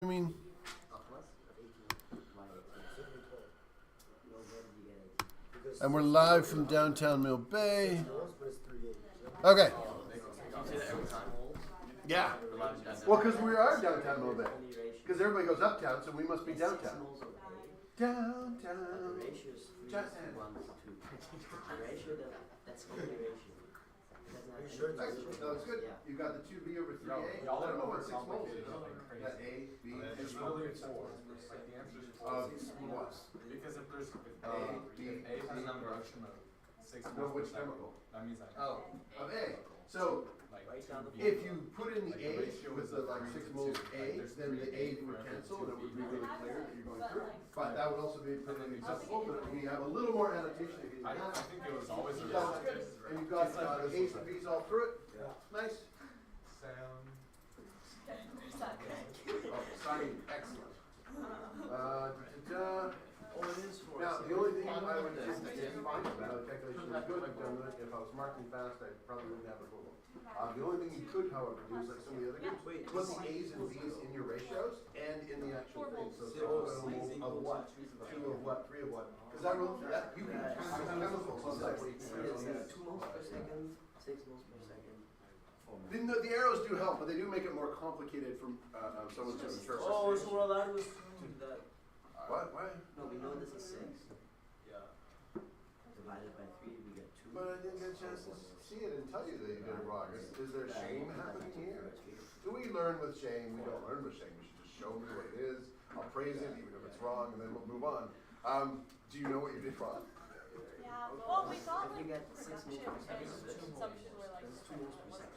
I mean, and we're live from downtown Mill Bay. Okay. Yeah. Well, because we are downtown Mill Bay. Because everybody goes uptown, so we must be downtown. Downtown. The ratio is 3 to 1 to 2. The ratio that's only ratio. Are you sure it's no, it's good. Yeah. You got the 2B over 3A. Y'all I don't know are what 6 moles is. That A, B, And and it's really 4. Like the answer is 4. what? Because if there's A, B, A has C. a production of 6 No, moles per which second, chemical? that means that Of A. So like Write down the if you put in the Like A the ratio with is the a like 6 3 to moles 2. A, Like, then the A would cancel and it would be really clear that you're going through. But that would also be perfectly acceptable, but we have a little more annotation if you do I that. think it was always a Sounds good. And you've got the A's and B's all through it. Yeah. Nice. sound. Oh, signing, excellent. Oh, it is 4. Now, the only thing I would just is fine, the calculation is good, I've done it. If I was marking fast, I probably wouldn't have a problem. The only thing you could, however, do is like some of the other groups, put the A's and B's in your ratios and in the actual thing. So of what? 2 of what? 3 of what? Because that you can count chemicals on that. It's 2 moles per second, 6 moles per second. The arrows do help, but they do make it more complicated from someone to interpret. Oh, so we're allowed to do that. What? Why? No, we know this is 6. Yeah. Divided by 3, we get 2. But I didn't get a chance to see it and tell you that you did it wrong. Is there shame happening here? Do we learn with shame? We don't learn with shame. You should just show me what it is. I'll praise it even if it's wrong, and then we'll move on. Do you know what you did wrong? Yeah, well, we thought If like we get the 6 production moles per and second, consumption were like that's 2 moles per second.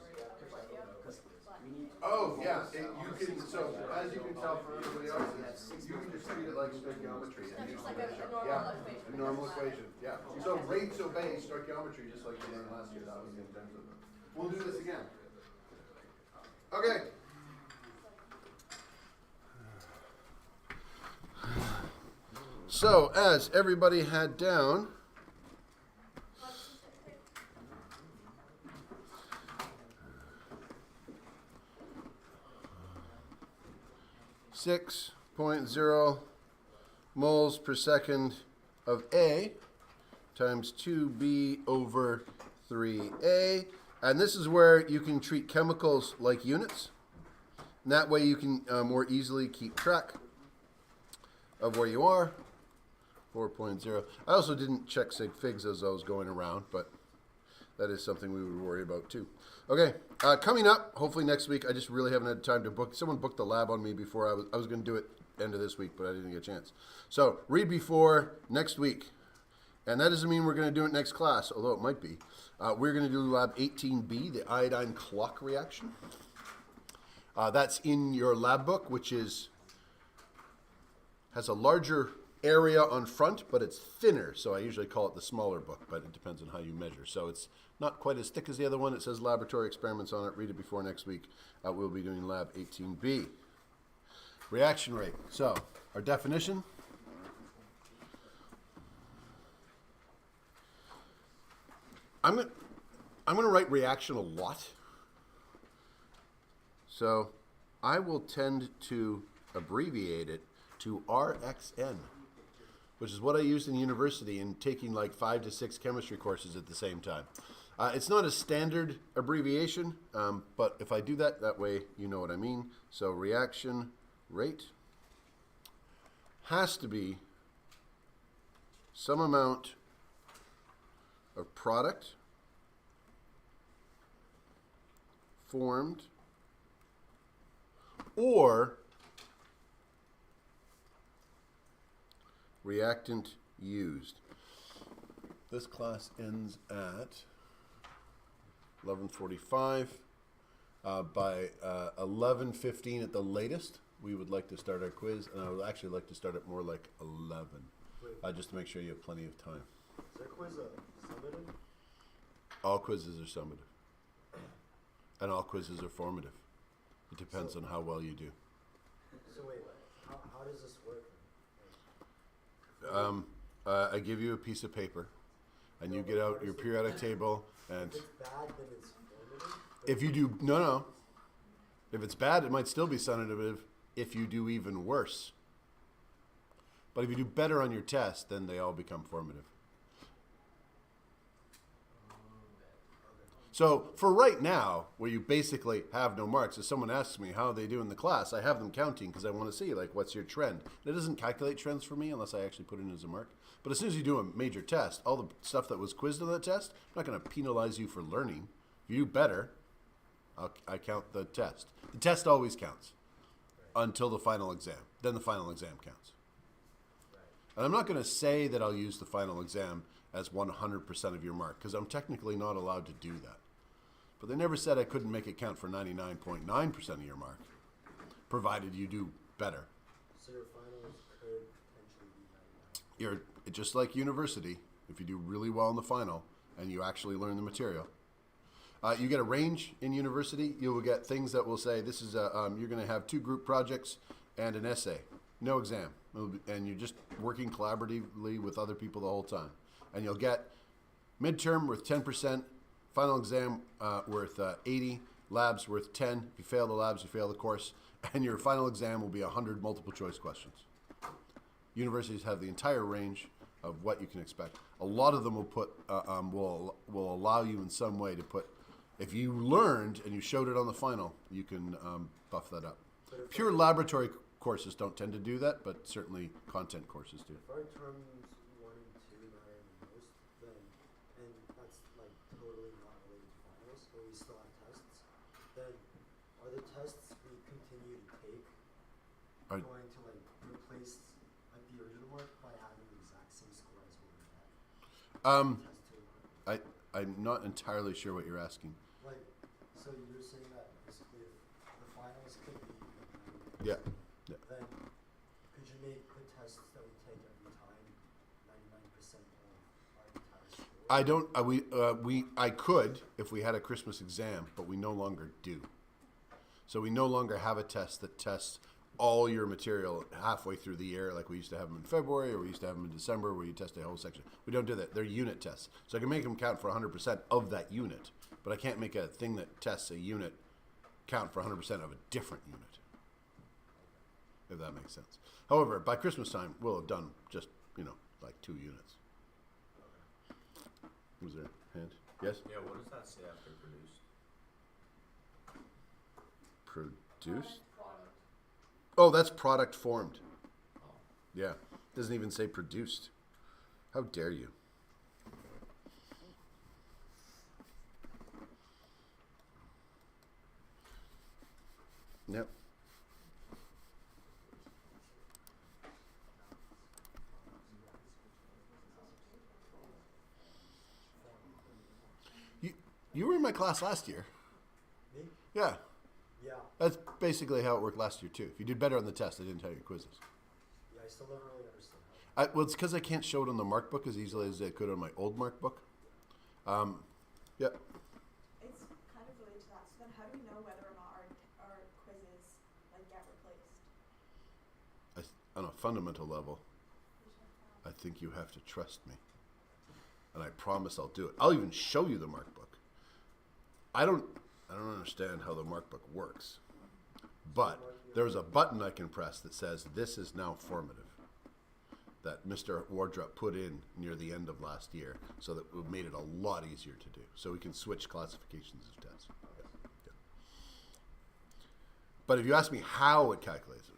Because we need Oh, yeah. You can, so as you can tell for everybody else, you can just treat it like stoichiometry. And use just like the a ratio. normal Yeah, equation. a normal equation. Yeah. So rates obey stoichiometry just like we learned last year. That was the intent of it. We'll do this again. Okay. So, as everybody had down, (6.0) moles per second of A times 2B over 3A. And this is where you can treat chemicals like units. And that way you can more easily keep track of where you are. 4.0. I also didn't check sig figs as I was going around, but that is something we would worry about too. Okay, coming up, hopefully next week. I just really haven't had time to book. Someone booked the lab on me before I was going to do it end of this week, but I didn't get a chance. So read before next week. And that doesn't mean we're going to do it next class, although it might be. We're going to do lab 18B, the iodine clock reaction. That's in your lab book, which has a larger area on front, but it's thinner. So I usually call it the smaller book, but it depends on how you measure. So it's not quite as thick as the other one. It says laboratory experiments on it. Read it before next week. We'll be doing lab 18B. Reaction rate. So our definition. I'm going to write reaction a lot. So I will tend to abbreviate it to RXN, which is what I used in university in taking like 5 to 6 chemistry courses at the same time. It's not a standard abbreviation, but if I do that, that way you know what I mean. So reaction rate has to be some amount of product formed or reactant used. This class ends at 11:45. By 11:15 at the latest, we would like to start our quiz, and I would actually like to start it more like 11, just to make sure you have plenty of time. Is that quiz summative? All quizzes are summative, and all quizzes are formative. It depends on how well you do. So wait, how does this work? I give you a piece of paper, and you get out your periodic table, and If it's bad, then it's formative? if you do, no. If it's bad, it might still be summative. if you do even worse. But if you do better on your test, then they all become formative. So for right now, where you basically have no marks, if someone asks me how they do in the class, I have them counting because I want to see, like, what's your trend. It doesn't calculate trends for me unless I actually put it in as a mark. But as soon as you do a major test, all the stuff that was quizzed on that test, I'm not going to penalize you for learning. If you do better, I count the test. The test always counts until the final exam. Then the final exam counts. And I'm not going to say that I'll use the final exam as 100% of your mark because I'm technically not allowed to do that. But they never said I couldn't make it count for 99.9% of your mark, provided you do better. So your finals could potentially be 99. You're just like university. If you do really well in the final and you actually learn the material, you get a range in university. You will get things that will say this is you're going to have 2 group projects and an essay, no exam, and you're just working collaboratively with other people the whole time. And you'll get midterm worth 10%, final exam worth 80, labs worth 10. If you fail the labs, you fail the course, and your final exam will be 100 multiple choice questions. Universities have the entire range of what you can expect. A lot of them will put will allow you in some way to put. If you learned and you showed it on the final, you can buff that up. Pure laboratory courses don't tend to do that, but certainly content courses do. If our terms 1 and 2 matter the most, then, and that's like totally not related to finals, but we still have tests, then are the tests we continue to take Are- going to like replace like the original mark by having the exact same score as what we had? Test 2 mark. I'm not entirely sure what you're asking. Like, so you're saying that basically if the finals could be Yeah. then could you make the tests that we take every time 99% of our entire score? I don't. I could if we had a Christmas exam, but we no longer do. So we no longer have a test that tests all your material halfway through the year, like we used to have them in February or we used to have them in December, where you test a whole section. We don't do that. They're unit tests, so I can make them count for 100% of that unit, but I can't make a thing that tests a unit count for 100% of a different unit. If that makes sense. However, by Christmas time, we'll have done just, like 2 units. Was there a hand? Yes? Yeah, what does that say after produced? Produced? Oh, that's product formed. Oh. Yeah. Doesn't even say produced. How dare you? Yep. You were in my class last year. Me? Yeah. Yeah. That's basically how it worked last year, too. If you did better on the test, I didn't tell you quizzes. Yeah, I still don't really understand how. Well, it's because I can't show it on the mark book as easily as I could on my old mark book. Yep. It's kind of related to that. So then how do we know whether or not our quizzes like get replaced? On a fundamental level, I think you have to trust me. And I promise I'll do it. I'll even show you the mark book. I don't understand how the mark book works. But there's a button I can press that says this is now formative. That Mr. Wardrop put in near the end of last year, so that it made it a lot easier to do. So we can switch classifications of tests. Yeah. Yeah. But if you ask me how it calculates it,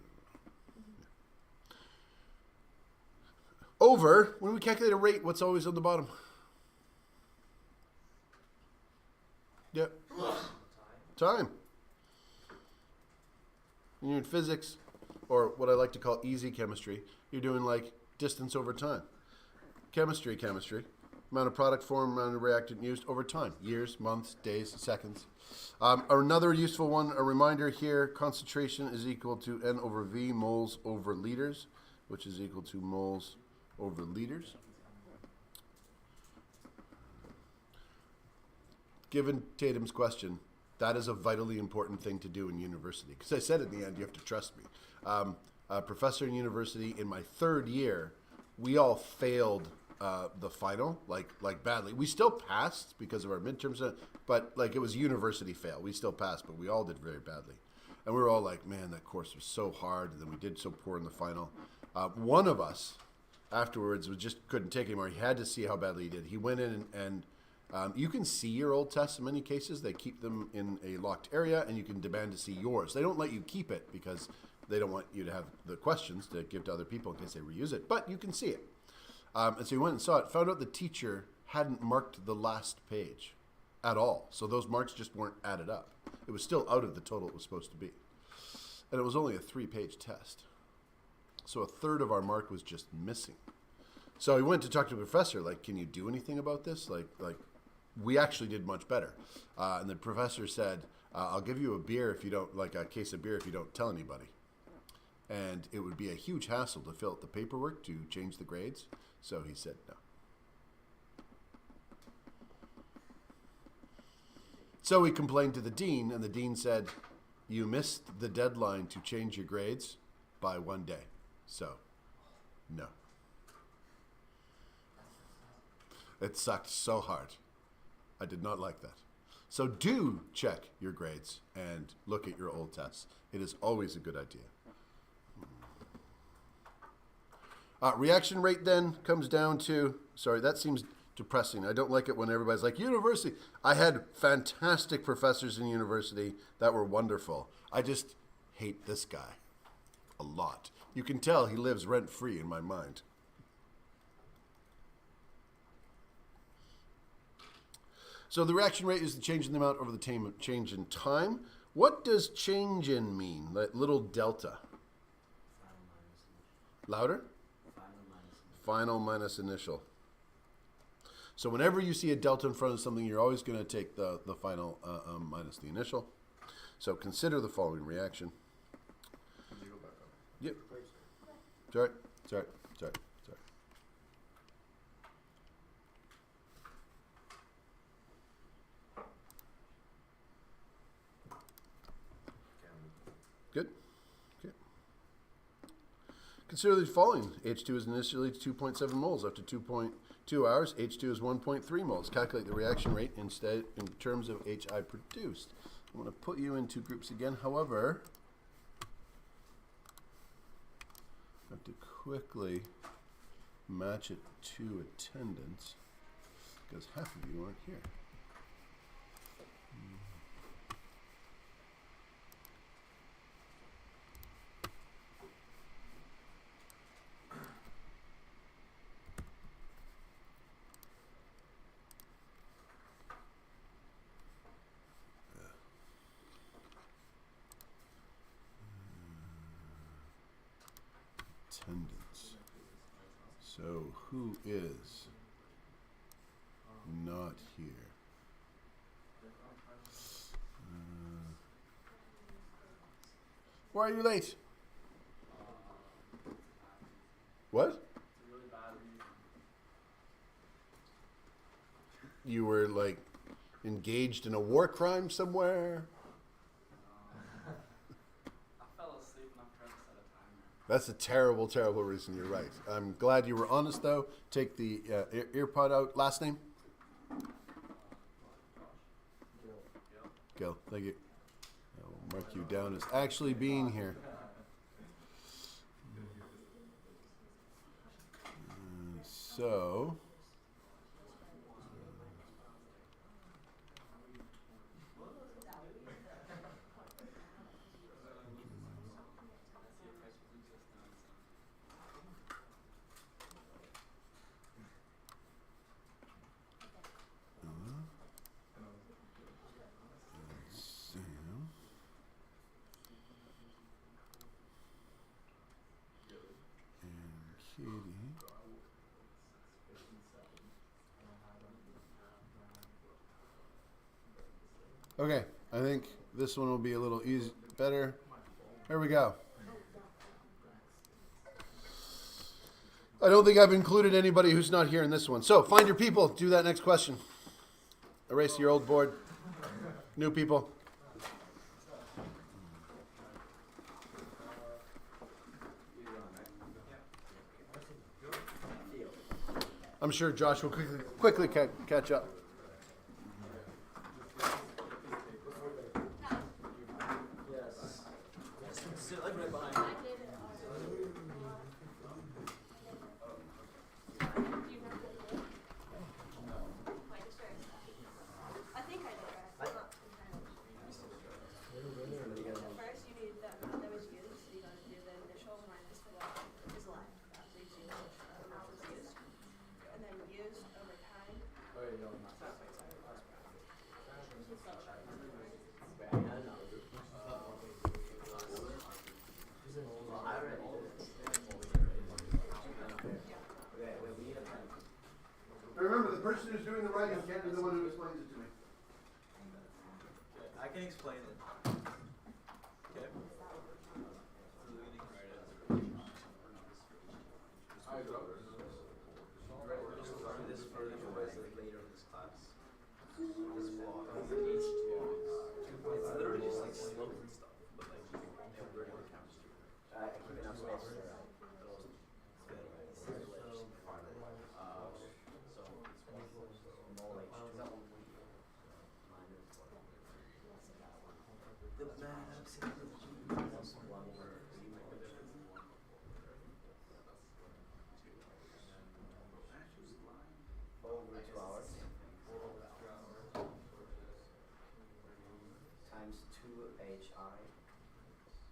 over, when we calculate a rate, what's always on the bottom? Yep. Time. When you're in physics, or what I like to call easy chemistry, you're doing like distance over time. Chemistry, amount of product formed, amount of reactant used over time. Years, months, days, seconds. Another useful one, a reminder here, concentration is equal to N over V, moles over liters, which is equal to moles over liters. Given Tatum's question, that is a vitally important thing to do in university. Because I said in the end, you have to trust me. A professor in university in my 3rd year, we all failed the final, like badly. We still passed because of our midterms, but like it was university fail. We still passed, but we all did very badly. And we were all like, man, that course was so hard. And then we did so poor in the final. One of us afterwards just couldn't take it anymore. He had to see how badly he did. He went in and you can see your old tests in many cases. They keep them in a locked area, and you can demand to see yours. They don't let you keep it because they don't want you to have the questions to give to other people in case they reuse it. But you can see it. And so he went and saw it, found out the teacher hadn't marked the last page at all. So those marks just weren't added up. It was still out of the total it was supposed to be. And it was only a 3-page test. So a third of our mark was just missing. So he went to talk to the professor, like, can you do anything about this? Like we actually did much better. And the professor said, I'll give you a beer if you don't, like a case of beer if you don't tell anybody. And it would be a huge hassle to fill out the paperwork to change the grades. So he said no. So we complained to the dean, and the dean said, you missed the deadline to change your grades by 1 day. So, no. It sucked so hard. I did not like that. So do check your grades and look at your old tests. It is always a good idea. Reaction rate then comes down to, sorry, that seems depressing. I don't like it when everybody's like, university. I had fantastic professors in university that were wonderful. I just hate this guy a lot. You can tell he lives rent-free in my mind. So the reaction rate is the change in the amount over the change in time. What does change in mean? That little delta. Louder? Final minus initial. So whenever you see a delta in front of something, you're always going to take the final minus the initial. So consider the following reaction. Can you go back up? Yep. Sorry. Good. Okay. Consider the following. H2 is initially 2.7 moles. After 2.2 hours, H2 is 1.3 moles. Calculate the reaction rate instead in terms of HI produced. I'm going to put you in two groups again. However, I have to quickly match it to attendance because half of you aren't here. Attendance. So who is not here? Why are you late? What? You were like engaged in a war crime somewhere? That's a terrible, terrible reason. You're right. I'm glad you were honest, though. Take the ear pod out. Last name? Gil. Thank you. I will mark you down as actually being here. So... Katie. Okay, I think this one will be a little easy, better. Here we go. I don't think I've included anybody who's not here in this one. So find your people. Do that next question. Erase your old board. New people. I'm sure Josh will quickly catch up. Yes. already. Okay, wait, we need a pen. Remember, the person who's doing the writing can't be the one who explains it to me. I can explain it. Okay. This for the quiz later in this class. This block. It's literally just like slopes and stuff, but like they're learning the chemistry. I keep enough space for the maps and the plus one word. Over 2 hours. Times 2 HI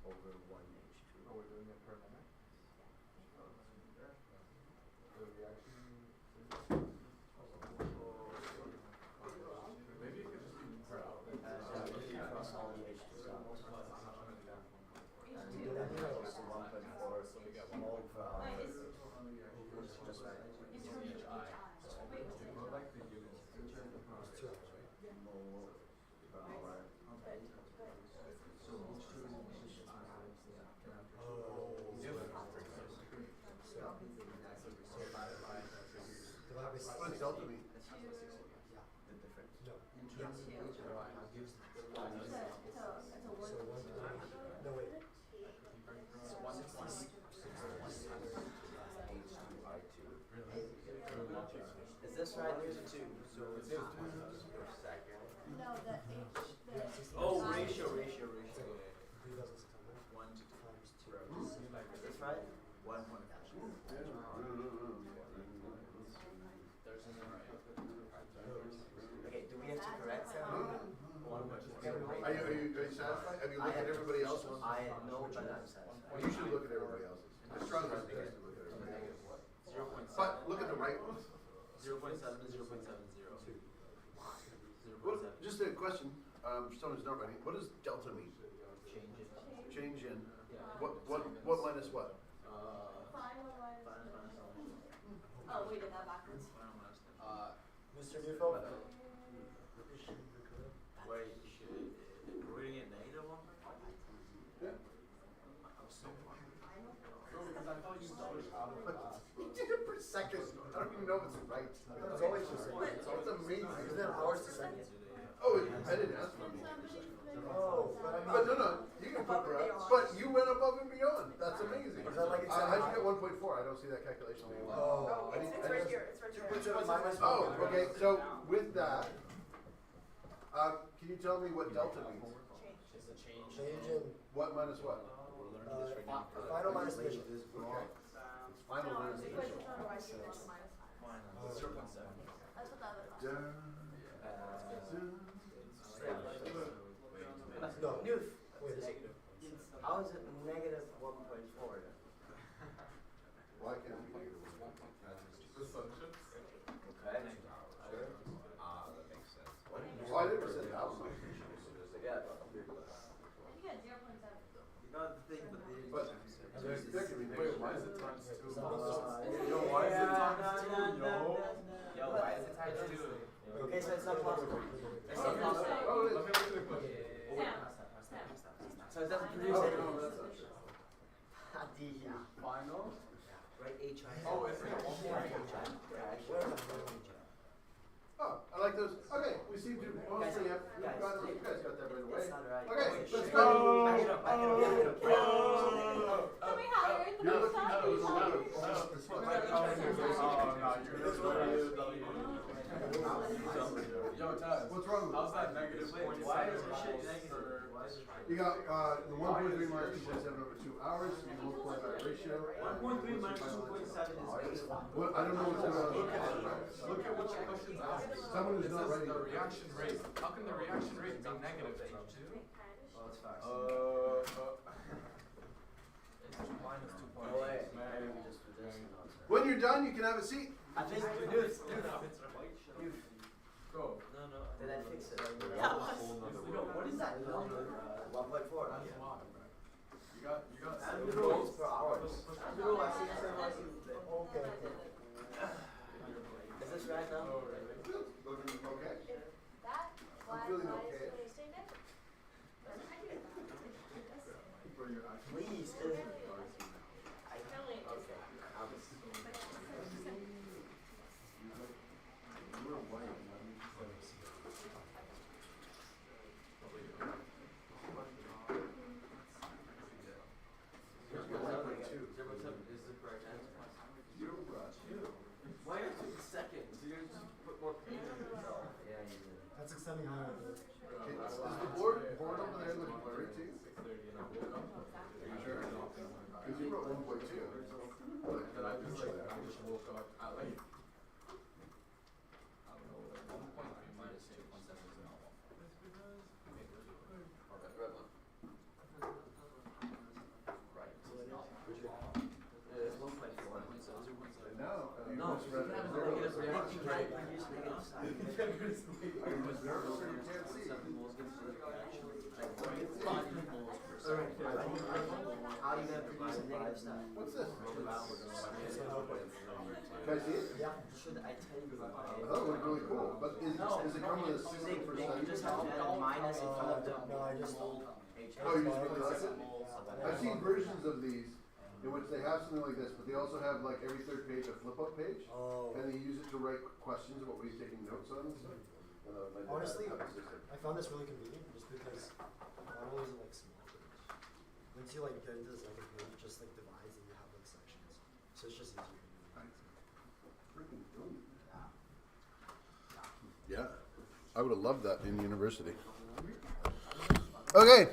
over 1 H2. Oh, we're doing it per minute? The reaction. Maybe it could just be per hour. Across all the H2s out. And that equals to 1.4 mole per hour. Just right. Like the units. Mole per hour. What does delta mean? The difference. No. No, wait. Is this right? Here's a 2. No, the H, Oh, the ratio. 3,600 1 to 2. times 2. Is this right? 1.5. Okay, do we have to correct that? Are you satisfied? Have you looked at everybody else's? I know, but I'm satisfied. Well, you should look at everybody else's. I strongly suggest you look at everybody else's. 0.7. But look at the right ones. 0.7 to 0.70. 0.7. Well, just a question, for someone who's not writing, what does delta mean? Change it. Change in, what minus what? final one. Minus. Oh, we did that backwards. Mr. Newfeld? Wait, we're reading it negative 1? Yeah. I'm so funny. Because I thought you switched out of class. You did it per second, I don't even know if it's right. It's always the same. It's amazing. Isn't it hours to seconds? Oh, I didn't ask for it. Oh, but I mean. But no, you can put per hour, but you went above and beyond, that's amazing. Is that like it's How'd you get 1.4? I don't see that calculation. Oh. I didn't- It's right here, it's right here. 2.7 minus Oh, okay, so with that, can you tell me what delta means? It's a change. Change in, What minus what? We're learning this right now. final minus initial. Okay. It's final No, minus it's initial. not a right, it's minus minus. It's 0.7. That's what the other class. Dun, No. Newf. Wait a second. How is it negative 1.4? Why can't we figure it out? Assumptions? Okay. Sure. That makes sense. Well, I never said that was my Yeah. You got 0.7. You got the thing, but they didn't. But there can be Wait, why is negative. it times 2? Yo, why is it times 2, yo? Yo, why is it times 2? Okay, so it's not possible. It's not Oh, possible. oh, it Let me is. look at the question. So it doesn't produce Oh, any. no, that's not true. D. Final? Right, HI. Oh, isn't it 1.8? Oh, I like those. Okay, we seem to mostly have, you guys got that right away. That's not right. Okay, Oh, let's shit. go. Back it up, back it up, back it up. Can we hire the You're looking stuff? at those letters. This one. Yo, Taz. What's wrong with How's it? that negative point? Why is this shit negative? You got the 1.3 minus 2.7 over 2 hours, you multiply by ratio. 1.3 minus 2.7 is baseline. What, I don't know what's going on. Look at what your question's asking. Someone who's It not says writing. the reaction rate. How can the reaction rate be negative H2? Oh, it's facts. Minus 2.8. Oh, wait. Maybe we just do this and not that. When you're done, you can have a seat. I think Newf. Go. Did I fix it? Yeah. What is that number? 1.4. You got And the rules per hour. is the correct answer. Why are you taking seconds? You're just put more pain on yourself. Yeah, you did. That's extending higher. Okay, is the board over there looking blurry too? Are you sure? Because you wrote 1.2. Then I just woke up at like, I don't know, like 1.3 minus 2.7 is not 1. Right, so it's not. It's 1.4. And now, you No, just you read can have a zero. negative reaction rate. You can't produce negative sign. Are you just nervous or you can't see? 7 moles gives you the reaction. Like 5 moles per second. How do you gonna produce a negative sign? What's this? 2 hours. Can I see it? Yeah. Should I tell you why? Oh, that looked really cool. But is it coming with a 60%? You just have to add a minus in front of the No, I just mole H. Oh, you just plus it? I've seen versions of these in which they have something like this, but they also have like every third page a flip-up page, Oh. and they use it to write questions about what you're taking notes on and stuff. My dad Honestly, had a system. I found this really convenient just because not only is it like small page. Once you like get into the second page, it just like divides and you have like sections. So it's just easier. Freaking brilliant. Yeah, I would have loved that in university. Okay.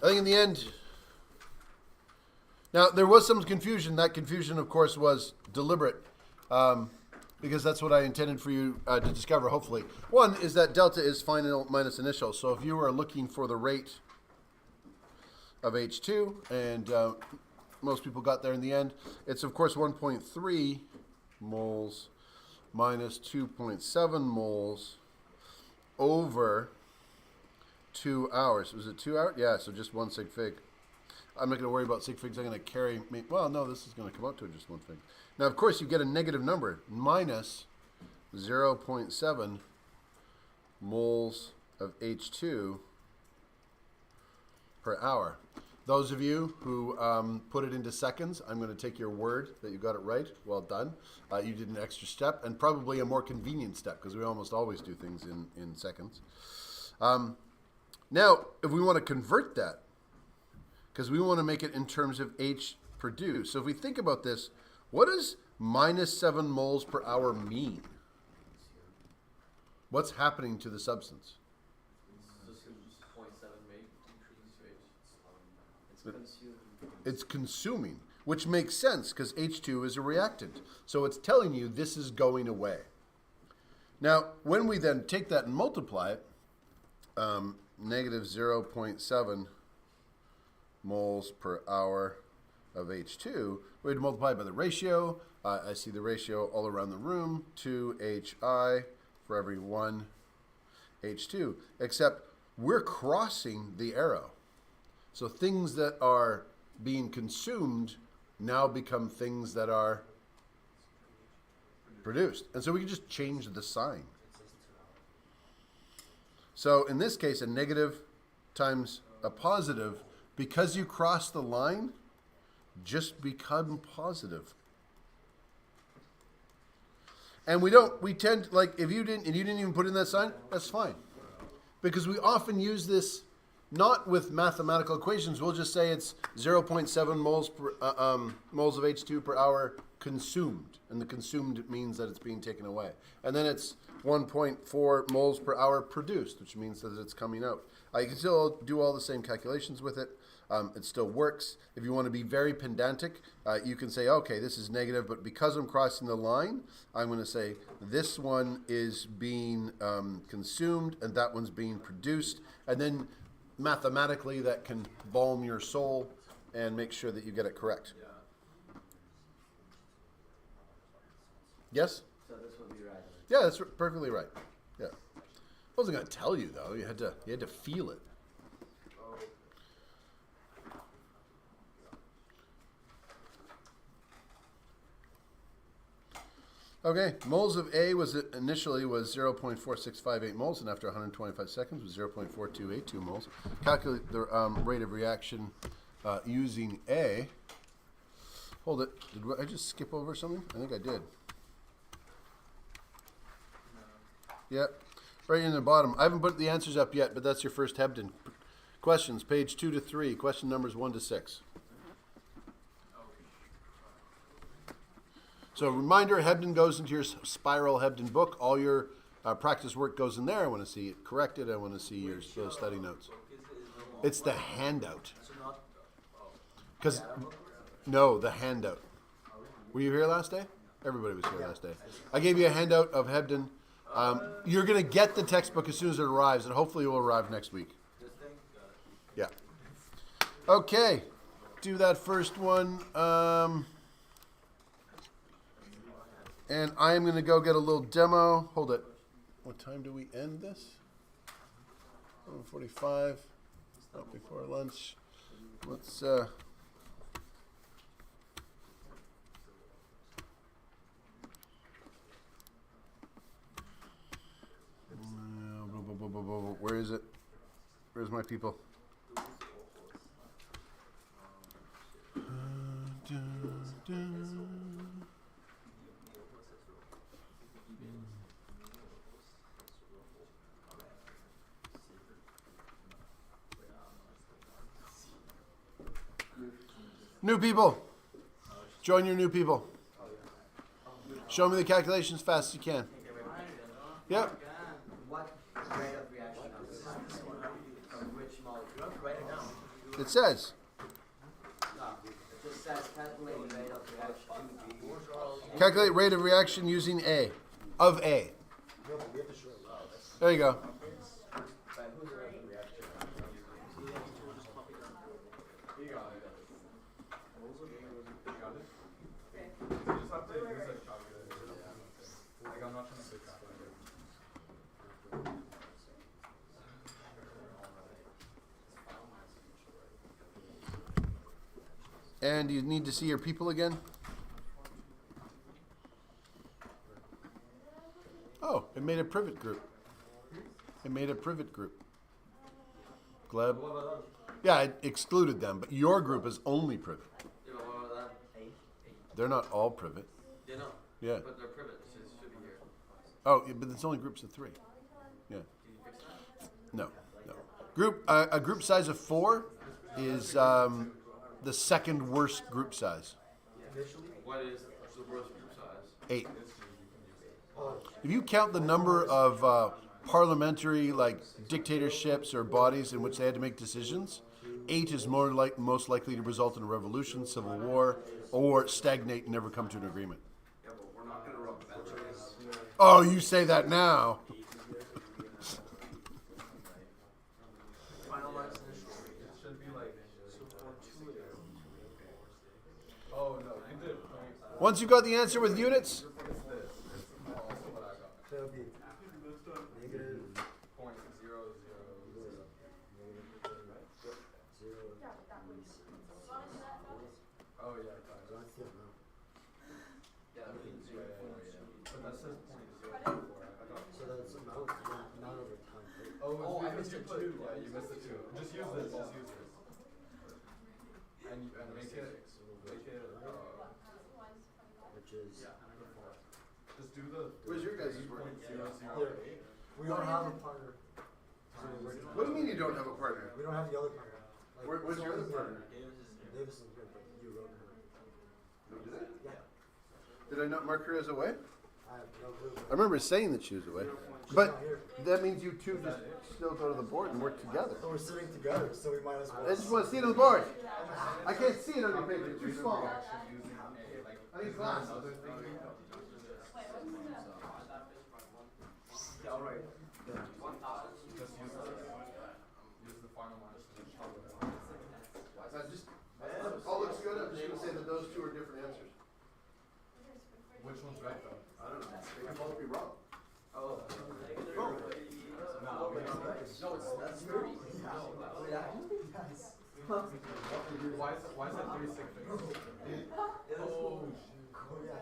I think in the end, now there was some confusion. That confusion, of course, was deliberate, because that's what I intended for you to discover, hopefully. One is that delta is final minus initial. So if you are looking for the rate of H2, and most people got there in the end, it's of course 1.3 moles minus 2.7 moles over 2 hours. Was it 2 hours? Yeah, so just 1 sig fig. I'm not going to worry about sig figs. I'm going to carry me. Well, no, this is going to come out to just 1 fig. Now, of course, you get a negative number, minus 0.7 moles of H2 per hour. Those of you who put it into seconds, I'm going to take your word that you got it right. Well done. You did an extra step, and probably a more convenient step, because we almost always do things in seconds. Now, if we want to convert that, because we want to make it in terms of H produced. So if we think about this, what does minus 7 moles per hour mean? What's happening to the substance? Just 0.7 may increase rate. It's consumed. It's consuming, which makes sense because H2 is a reactant. So it's telling you this is going away. Now, when we then take that and multiply it, negative 0.7 moles per hour of H2, we'd multiply by the ratio. I see the ratio all around the room, 2HI for every 1 H2, except we're crossing the arrow. So things that are being consumed now become things that are produced. And so we can just change the sign. So in this case, a negative times a positive, because you cross the line, just become positive. And we tend, like, if you didn't even put in that sign, that's fine. Because we often use this not with mathematical equations. We'll just say it's 0.7 moles moles of H2 per hour consumed. And the consumed means that it's being taken away. And then it's 1.4 moles per hour produced, which means that it's coming out. You can still do all the same calculations with it. It still works. If you want to be very pedantic, you can say, okay, this is negative, but because I'm crossing the line, I'm going to say this one is being consumed and that one's being produced. And then mathematically that can balm your soul and make sure that you get it correct. Yes? So this would be right. Yeah, that's perfectly right. Yeah. I wasn't going to tell you though. You had to feel it. Okay, moles of A initially was 0.4658 moles, and after 125 seconds was 0.4282 moles. Calculate the rate of reaction using A. Hold it. Did I just skip over something? I think I did. Yep, right in the bottom. I haven't put the answers up yet, but that's your first Hebden. Questions, page 2 to 3. Question numbers 1 to 6. So reminder, Hebden goes into your Spiral Hebden book. All your practice work goes in there. I want to see it corrected. I want to see your study notes. It's the handout. So not. Because, no, the handout. Were you here last day? Everybody was here last day. I gave you a handout of Hebden. You're going to get the textbook as soon as it arrives, and hopefully it will arrive next week. This thing? Yeah. Okay. Do that first one. And I am going to go get a little demo. Hold it. What time do we end this? 1:45. Not before lunch. Let's where is it? Where's my people? New people. Join your new people. Show me the calculation as fast as you can. Yep. What rate of reaction from which molecule? You have to write it down. It says. It just says calculate rate of reaction. Calculate rate of reaction using A. Of A. No, but we have to show it. There you go. Just have to use a calculator. Like, I'm not trying to say calculator. And you need to see your people again. Oh, it made a privet group. It made a privet group. Gleb. Yeah, it excluded them, but your group is only privet. Yeah, but what about that? They're not all privet. Yeah, no. Yeah. But they're privet, so it should be here. Oh, yeah, but it's only groups of 3. Yeah. Can you fix that? No. Group a group size of 4 is the second worst group size. What is the worst group size? 8. If you count the number of parliamentary, like dictatorships or bodies in which they had to make decisions, 8 is most likely to result in a revolution, civil war, or stagnate and never come to an agreement. Yeah, but we're not gonna rub benches. Oh, you say that now. Finalize initial. It should be like, oh no, you did point. Once you got the answer with units, It's this. It's also what I got. So it'll be negative Point zero zero zero. zero. Oh yeah, got it. That's the amount. Yeah, that means Yeah, yeah. But that says point zero four. I got. So that's amount over time, right? Oh, Oh, I because missed you a put- 2. Yeah, you missed a 2. Just use this. Just use this. And make it. Which is Just do the. Where's your guys' work? 0.008. we don't have a partner. So what do you mean you don't have a partner? we don't have the other partner. Like, Where's your other someone's partner? here. Davis is here, but you wrote her. No, did I? Yeah. Did I not mark her as away? I have no clue. I remember saying that she was away. But that means you two just still go to the board and work together. So we're sitting together, so we might as well. I just want to see it on the board. I can't see it on your paper. It's too small. I need glasses. Yeah, all right. Just use the final minus and then shuffle it. All looks good. I'm just going to say that those two are different answers. Which one's right though? I don't know. They can both be wrong. Oh. No, No, that's 30. why is that 36 figures? Oh, Oh, yeah. oh yeah.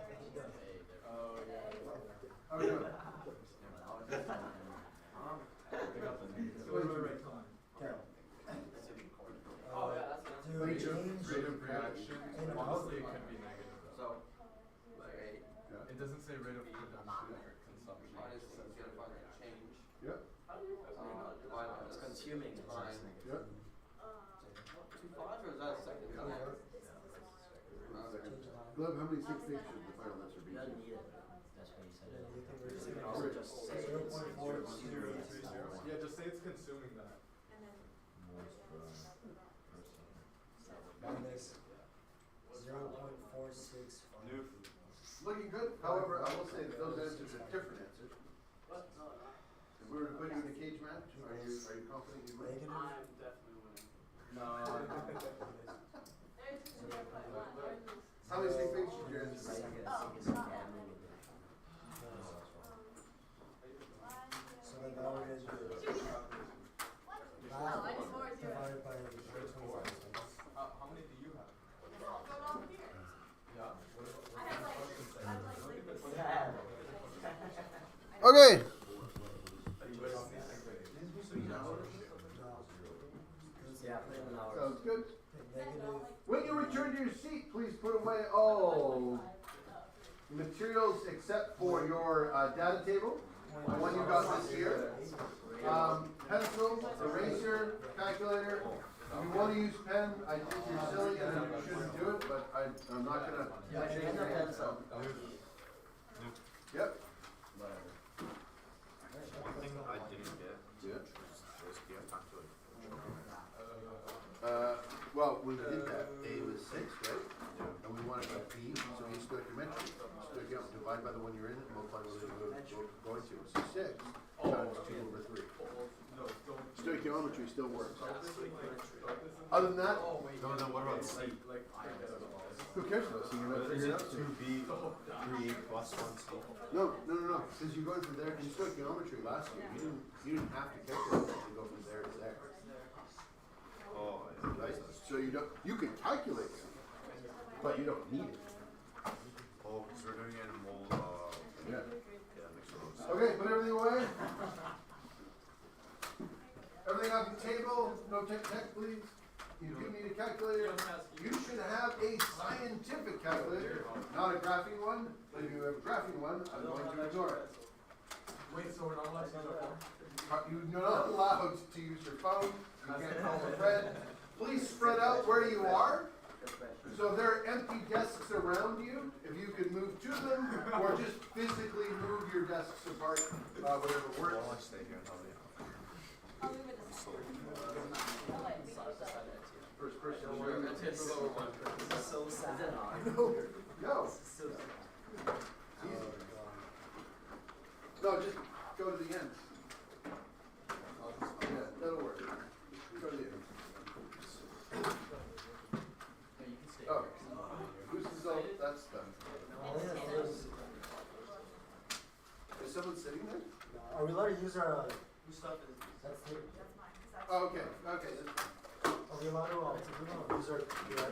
How are we doing? They got the negative. Oh, yeah, that's Do we change? Rate of reaction. And Honestly, it could be negative though. So, like, It doesn't say rate of production or consumption. minus is gonna find a change. Yep. Divide by It's consuming. time. Yep. Gleb, how many 6 should the fire lifts You be? don't need it. That's what he said. And you think we're You just can gonna also do just say it's 0.4 Yeah, just say it's consuming that. And then. minus 0.465. Noob. Looking good. However, I will say that those answers are different answers. If we were to put you in a cage match, are you confident you win? Negative. definitely winning. No. How many 6 should your answer Like, be? it's gambling. So then now we're gonna do math divided by 25 cents. How many do you have? Yeah. What about question say? Okay. Yeah, play an hour. Sounds good. Negative. When you return to your seat, please put away all materials except for your data table, the one you got this year. Pencil, eraser, calculator. If you want to use pen, I think you're silly and you shouldn't do it, but I'm not gonna. Pen and pencil. Yep. One thing I didn't get Yeah. was the calculator. Well, when we did that, A was 6, right? And we wanted a B, so you stoichiometry. Stoichiometry, divide by the one you're in and multiply by the one you're going to. So 6 times 2 over 3. No, don't. Stoichiometry still works. Start this in like, start this in. Other than that, Oh, wait. No, what about C? Like, forget about this. who cares about C? You're not Is figuring it out C. 2B, 3 plus 1C? No. Because you're going from there in stoichiometry last year. You didn't have to calculate it to go from there to there. Oh, Right? So you can calculate it, but you don't need it. oh, because we're doing it in mole, Yeah. yeah, that makes sense. Okay, put everything away. Everything off the table. No tech, please. You do need a calculator. You should have a scientific calculator, not a graphing one. But if you have a graphing one, I'm going to ignore it. Wait, so we're not allowed to use our phone? You're not allowed to use your phone. You can't call a friend. Please spread out where you are. So if there are empty desks around you, if you can move to them, or just physically move your desks apart, whatever Well, I works. stay here until the I'll leave it as. First person. It's lower one. So sad. No. So sad. Easy. No, just go to the end. Yeah, that'll work. Go to the end. Oh, who's all, that's done. Is someone sitting there? Are we allowed to use our, Whose stuff is that's it. That's mine, 'cause that's. Oh, okay, that's fine. Are we allowed to, use our, the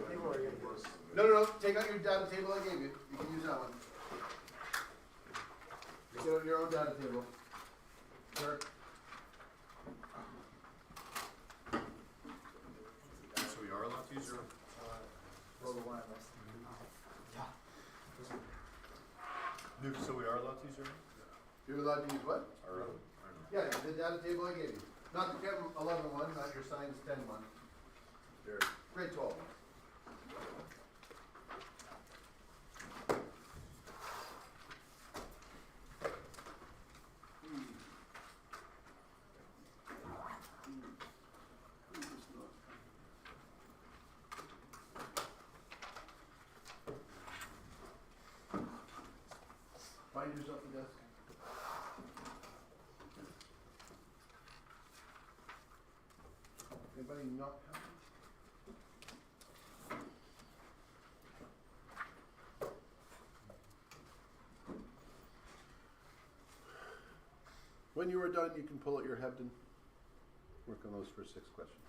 table or are you gonna do this? No, take out your data table I gave you. You can use that one. Get out your own data table. Sure. So we are allowed to use your, Roll the one less. Luke, so we are allowed to use your, You're allowed to use what? our own? Yeah, the data table I gave you. Not the Chem 11 one, not your Science 10 one. Your grade 12 one. Find yourself a desk. Anybody not happy? When you are done, you can pull out your Hebden. Work on those first 6 questions.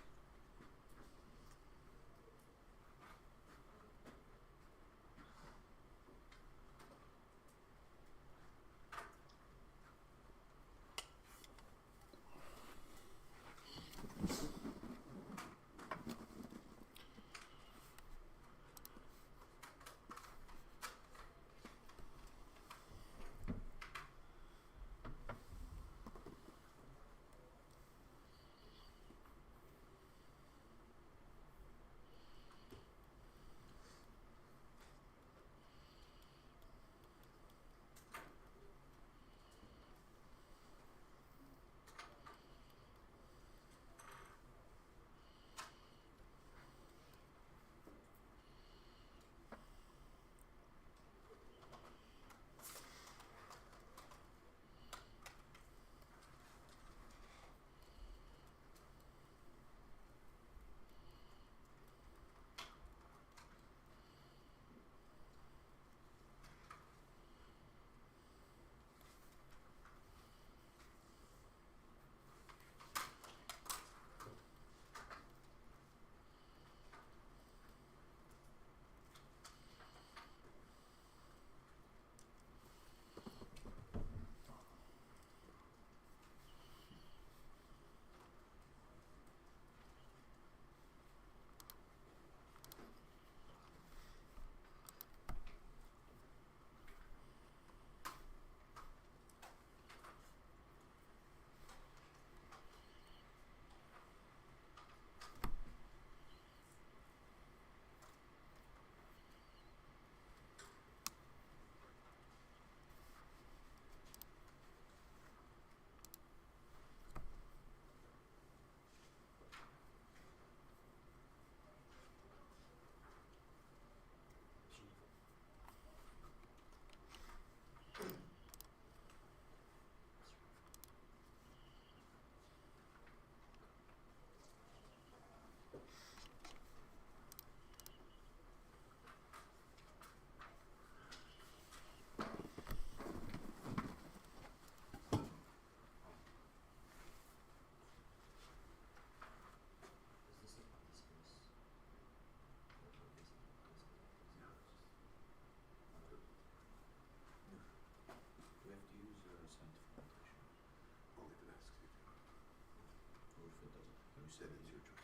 You said it's your choice.